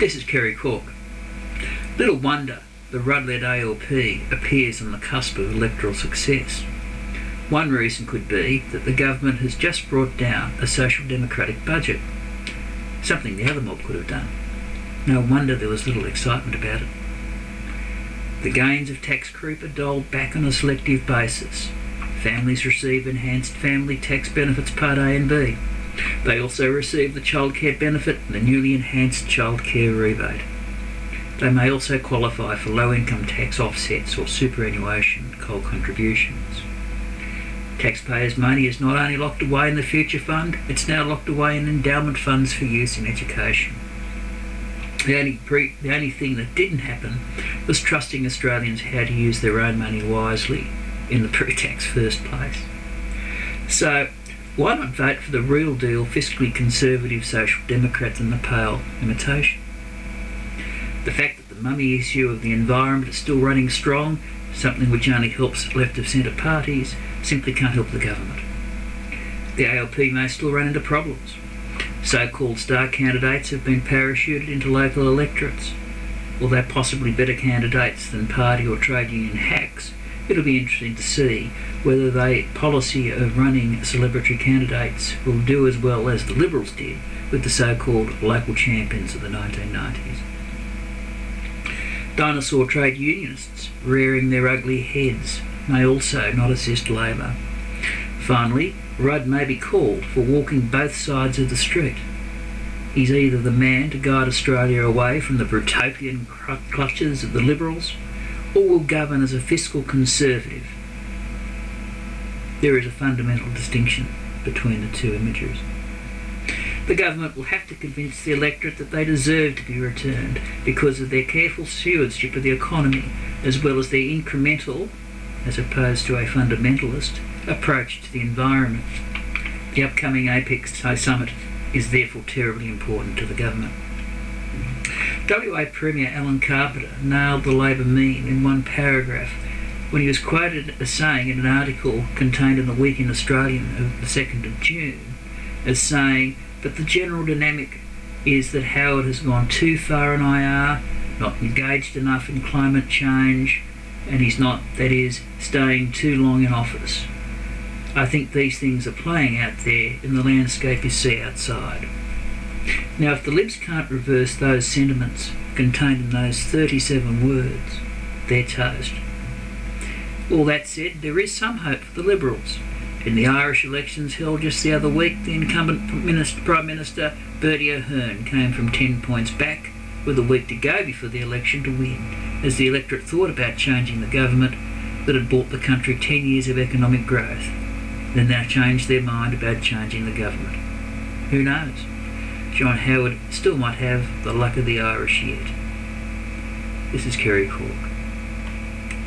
This is Kerry Cork. Little wonder the Rudd-led ALP appears on the cusp of electoral success. One reason could be that the government has just brought down a social democratic budget, something the other mob could have done. No wonder there was little excitement about it. The gains of tax creep are doled back on a selective basis. Families receive enhanced family tax benefits Part A and B. They also receive the childcare benefit and the newly enhanced childcare rebate. They may also qualify for low-income tax offsets or superannuation coal contributions. Taxpayers' money is not only locked away in the Future Fund, it's now locked away in endowment funds for use in education. The only thing that didn't happen was trusting Australians how to use their own money wisely in the pre-tax first place. So, why not vote for the real deal fiscally conservative Social Democrats and the pale imitation? The fact that the mummy issue of the environment is still running strong, something which only helps left-of-centre parties, simply can't help the government. The ALP may still run into problems. So-called star candidates have been parachuted into local electorates. Although possibly better candidates than party or trade union hacks, it'll be interesting to see whether the policy of running celebrity candidates will do as well as the Liberals did with the so-called local champions of the 1990s. Dinosaur trade unionists rearing their ugly heads may also not assist Labor. Finally, Rudd may be called for walking both sides of the street. He's either the man to guide Australia away from the Brutopian clutches of the Liberals, or will govern as a fiscal conservative. There is a fundamental distinction between the two imageries. The government will have to convince the electorate that they deserve to be returned because of their careful stewardship of the economy, as well as their incremental, as opposed to a fundamentalist, approach to the environment. The upcoming APEX summit is therefore terribly important to the government. WA Premier Alan Carpenter nailed the Labor meme in one paragraph when he was quoted as saying in an article contained in the Week in Australian of the 2nd of June, as saying, but the general dynamic is that Howard has gone too far in IR, not engaged enough in climate change, and he's not, that is, staying too long in office. I think these things are playing out there in the landscape you see outside. Now, if the Libs can't reverse those sentiments contained in those 37 words, they're toast. All that said, there is some hope for the Liberals. In the Irish elections held just the other week, the incumbent Prime Minister Bertie Ahern came from 10 points back with a week to go before the election to win, as the electorate thought about changing the government that had bought the country 10 years of economic growth, then now changed their mind about changing the government. Who knows? John Howard still might have the luck of the Irish yet. This is Kerry Cork.